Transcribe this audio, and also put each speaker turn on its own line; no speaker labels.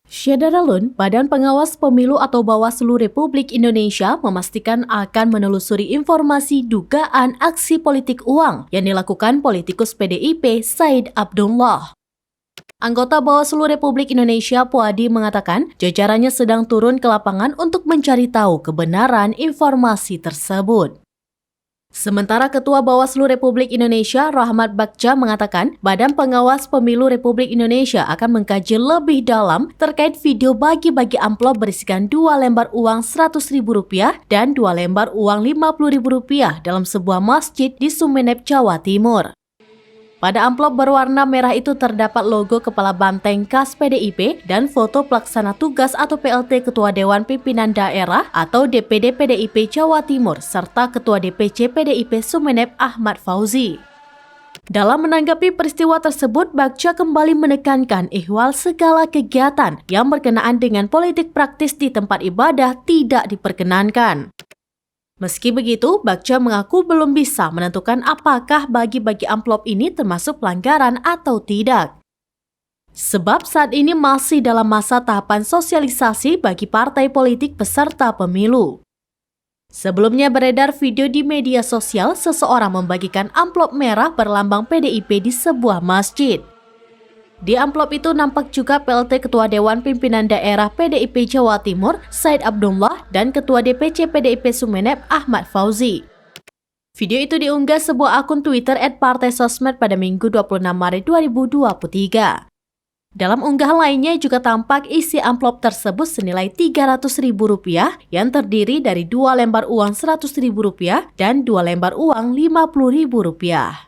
Syederalun, Badan Pengawas Pemilu atau Bawaslu Republik Indonesia memastikan akan menelusuri informasi dugaan aksi politik uang yang dilakukan politikus PDIP Said Abdullah. Anggota Bawaslu Republik Indonesia Puadi mengatakan jajarannya sedang turun ke lapangan untuk mencari tahu kebenaran informasi tersebut. Sementara Ketua Bawaslu Republik Indonesia Rahmat Bagja mengatakan Badan Pengawas Pemilu Republik Indonesia akan mengkaji lebih dalam terkait video bagi-bagi amplop berisikan 2 lembar uang Rp100.000 dan 2 lembar uang Rp50.000 dalam sebuah masjid di Sumeneb, Jawa Timur. Pada amplop berwarna merah itu terdapat logo Kepala Banteng khas PDIP dan foto pelaksana tugas atau PLT Ketua Dewan Pimpinan Daerah atau DPD PDIP Jawa Timur serta Ketua DPC PDIP Sumeneb Ahmad Fauzi. Dalam menanggapi peristiwa tersebut, Bagja kembali menekankan ihwal segala kegiatan yang berkenaan dengan politik praktis di tempat ibadah tidak diperkenankan. Meski begitu, Bagja mengaku belum bisa menentukan apakah bagi-bagi amplop ini termasuk pelanggaran atau tidak. Sebab saat ini masih dalam masa tahapan sosialisasi bagi partai politik peserta pemilu. Sebelumnya beredar video di media sosial seseorang membagikan amplop merah berlambang PDIP di sebuah masjid. Di amplop itu nampak juga PLT Ketua Dewan Pimpinan Daerah PDIP Jawa Timur, Said Abdullah, dan Ketua DPC PDIP Sumeneb, Ahmad Fauzi. Video itu diunggah sebuah akun Twitter @partai_sosmed pada Minggu 26 Maret 2023. Dalam unggahan lainnya juga tampak isi amplop tersebut senilai Rp300.000 yang terdiri dari 2 lembar uang Rp100.000 dan 2 lembar uang Rp50.000.